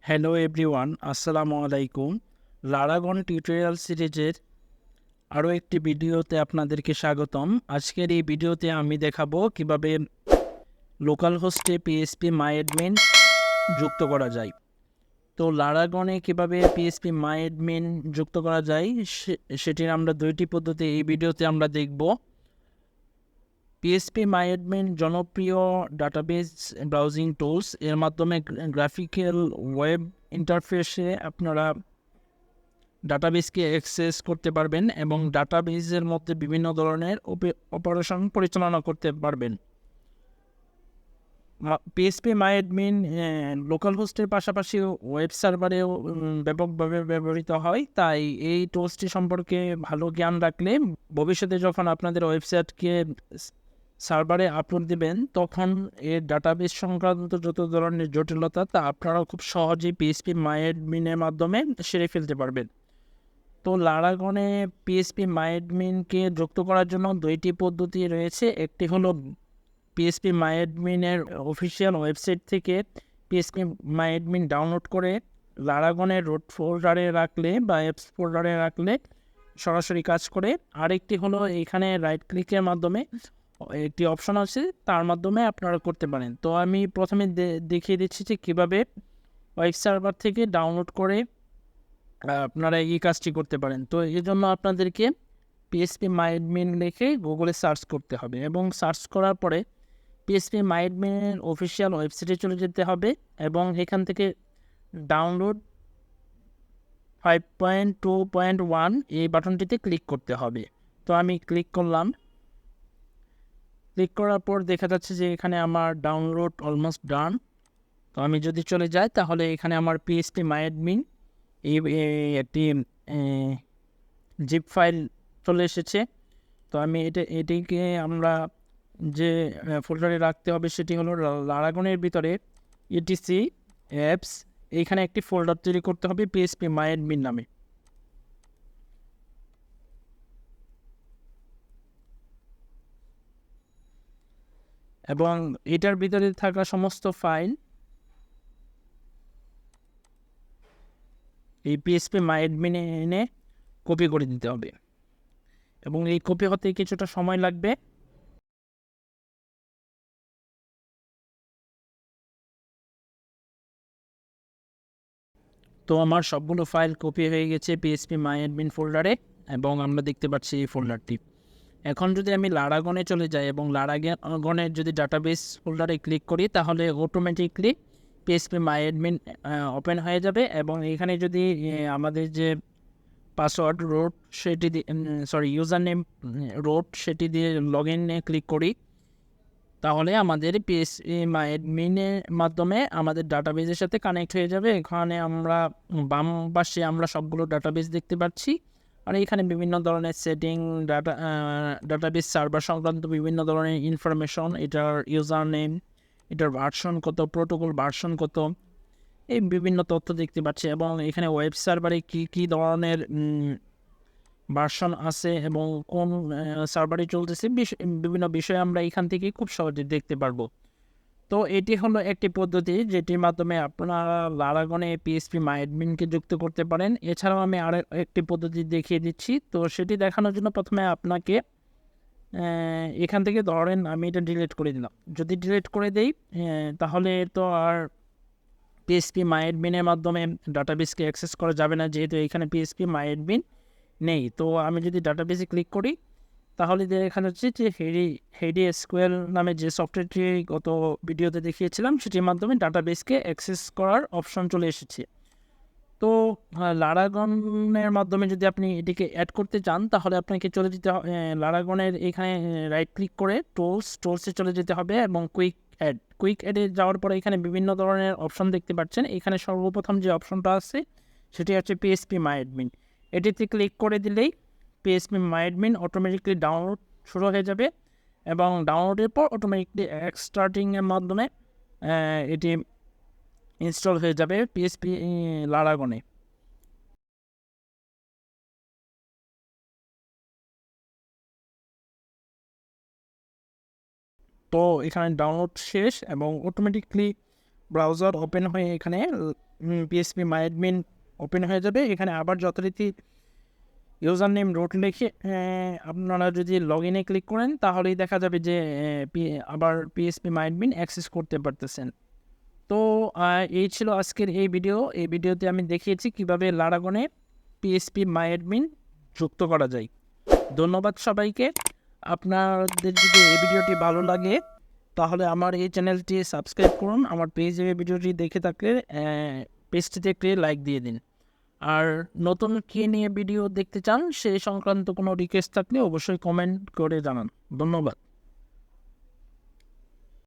Hello everyone, আসসালামু আলাইকুম। লারাগন tutorial সিরিজের আরও একটি ভিডিওতে আপনাদেরকে স্বাগতম। আজকের এই ভিডিওতে আমি দেখাবো কিভাবে লোকাল হোস্টে phpMyAdmin যুক্ত করা যায়। তো লারাগনে কিভাবে phpMyAdmin যুক্ত করা যায় সেটির আমরা দুইটি পদ্ধতি এই ভিডিওতে আমরা দেখব। phpMyAdmin জনপ্রিয় ডাটাবেস ব্রাউজিং টুলস। এর মাধ্যমে গ্রাফিক্যাল ওয়েব ইন্টারফেসে আপনারা ডাটাবেসকে অ্যাক্সেস করতে পারবেন এবং ডাটাবেসের মধ্যে বিভিন্ন ধরনের অপারেশন পরিচালনা করতে পারবেন। phpMyAdmin লোকাল হোস্টের পাশাপাশি ওয়েব সার্ভারেও ব্যাপকভাবে ব্যবহৃত হয়, তাই এই টুলসটি সম্পর্কে ভালো জ্ঞান রাখলে ভবিষ্যতে যখন আপনাদের ওয়েবসাইটকে সার্ভারে আপলোড দেবেন তখন এর ডাটাবেস সংক্রান্ত যত ধরনের জটিলতা তা আপনারা খুব সহজেই phpMyAdmin-এর মাধ্যমে সেরে ফেলতে পারবেন। তো লারাগনে phpMyAdmin-কে যুক্ত করার জন্য দুইটি পদ্ধতি রয়েছে। একটি হলো phpMyAdmin-এর অফিসিয়াল ওয়েবসাইট থেকে phpMyAdmin ডাউনলোড করে লারাগনের রুট ফোল্ডারে রাখলে বা অ্যাপস ফোল্ডারে রাখলে সরাসরি কাজ করে। আরেকটি হলো এখানে রাইট ক্লিকের মাধ্যমে একটি অপশন আছে, তার মাধ্যমে আপনারা করতে পারেন। তো আমি প্রথমে দেখিয়ে দিচ্ছি যে কীভাবে ওয়েব সার্ভার থেকে ডাউনলোড করে আপনারা এই কাজটি করতে পারেন। তো এই জন্য আপনাদেরকে phpMyAdmin লিখে গুগলে সার্চ করতে হবে এবং সার্চ করার পরে phpMyAdmin অফিসিয়াল ওয়েবসাইটে চলে যেতে হবে এবং এখান থেকে ডাউনলোড 5.2.1 এই বাটনটিতে ক্লিক করতে হবে। তো আমি ক্লিক করলাম। ক্লিক করার পর দেখা যাচ্ছে যে এখানে আমার ডাউনলোড অলমোস্ট ডান। তো আমি যদি চলে যাই তাহলে এখানে আমার phpMyAdmin এই একটি জিপ ফাইল চলে এসেছে। তো আমি এটিকে আমরা যে ফোল্ডারে রাখতে হবে সেটি হলো লারাগনের ভিতরে ইটিসি অ্যাপস, এইখানে একটি ফোল্ডার তৈরি করতে হবে phpMyAdmin নামে। এবং এটার ভিতরে থাকা সমস্ত ফাইল এই phpMyAdmin-এ এনে কপি করে দিতে হবে এবং এই কপি হতে কিছুটা সময় লাগবে। তো আমার সবগুলো ফাইল কপি হয়ে গেছে phpMyAdmin ফোল্ডারে এবং আমরা দেখতে পাচ্ছি এই ফোল্ডারটি। এখন যদি আমি লারাগনে চলে যাই এবং লারাগনের যদি ডাটাবেস ফোল্ডারে ক্লিক করি তাহলে অটোমেটিকলি phpMyAdmin ওপেন হয়ে যাবে এবং এখানে যদি আমাদের যে পাসওয়ার্ড রোট সেটি দিয়ে ইউজার নেম রোট সেটি দিয়ে লগ ইনে ক্লিক করি তাহলে আমাদের phpMyAdmin-এর মাধ্যমে আমাদের ডাটাবেসের সাথে কানেক্ট হয়ে যাবে। এখানে আমরা বাম পাশে আমরা সবগুলো ডাটাবেস দেখতে পাচ্ছি আর এখানে বিভিন্ন ধরনের সেটিং ডাটাবেস সার্ভার সংক্রান্ত বিভিন্ন ধরনের ইনফরমেশন, এটার ইউজার নেম, এটার ভার্সন কত, প্রোটোকল ভার্সন কত, এই বিভিন্ন তথ্য দেখতে পাচ্ছি এবং এখানে ওয়েব সার্ভারে কী ধরনের ভার্সন আছে এবং কোন সার্ভারে চলতেছে বিভিন্ন বিষয় আমরা এখান থেকে খুব সহজে দেখতে পারবো। তো এটি হলো একটি পদ্ধতি যেটির মাধ্যমে আপনারা লারাগনে phpMyAdmin-কে যুক্ত করতে পারেন। এছাড়াও আমি আর একটি পদ্ধতি দেখিয়ে দিচ্ছি। তো সেটি দেখানোর জন্য প্রথমে আপনাকে এখান থেকে ধরেন আমি এটা ডিলিট করে দিলাম। যদি ডিলিট করে দেই তাহলে তো আর phpMyAdmin-এর মাধ্যমে ডাটাবেসকে অ্যাক্সেস করা যাবে না, যেহেতু এখানে phpMyAdmin নেই। তো আমি যদি ডাটাবেসে ক্লিক করি তাহলে এখানে হচ্ছে যে হেডি এসকিউএল নামে যে সফটওয়্যারটি গত ভিডিওতে দেখিয়েছিলাম সেটির মাধ্যমে ডাটাবেসকে অ্যাক্সেস করার অপশন চলে এসেছে। তো লারাগনের মাধ্যমে যদি আপনি এটিকে অ্যাড করতে চান তাহলে আপনাকে চলে যেতে হবে লারাগনের এখানে রাইট ক্লিক করে টুলসে চলে যেতে হবে এবং কুইক অ্যাডে যাওয়ার পরে এখানে বিভিন্ন ধরনের অপশন দেখতে পাচ্ছেন। এখানে সর্বপ্রথম যে অপশনটা আছে সেটি হচ্ছে phpMyAdmin। এটিতে ক্লিক করে দিলেই phpMyAdmin অটোমেটিকলি ডাউনলোড শুরু হয়ে যাবে এবং ডাউনলোডের পর অটোমেটিকলি এক্সট্রাক্টিংয়ের মাধ্যমে এটি ইনস্টল হয়ে যাবে লারাগনে। তো এখানে ডাউনলোড শেষ এবং অটোমেটিকলি ব্রাউজার ওপেন হয়ে এখানে phpMyAdmin ওপেন হয়ে যাবে। এখানে আবার যথারীতি ইউজার নেম রুট লিখে আপনারা যদি লগ ইনে ক্লিক করেন তাহলেই দেখা যাবে যে আবার phpMyAdmin অ্যাক্সেস করতে পারতেছেন। তো এই ছিল আজকের এই ভিডিও। এই ভিডিওতে আমি দেখিয়েছি কীভাবে লারাগনে phpMyAdmin যুক্ত করা যায়। ধন্যবাদ সবাইকে। আপনাদের যদি এই ভিডিওটি ভালো লাগে তাহলে আমার এই চ্যানেলটি সাবস্ক্রাইব করুন। আমার পেজে ভিডিওটি দেখে থাকলে পেজটিতে একটি লাইক দিয়ে দিন। আর নতুন কী নিয়ে ভিডিও দেখতে চান সেই সংক্রান্ত কোনো রিকোয়েস্ট থাকলে অবশ্যই কমেন্ট করে জানান। ধন্যবাদ।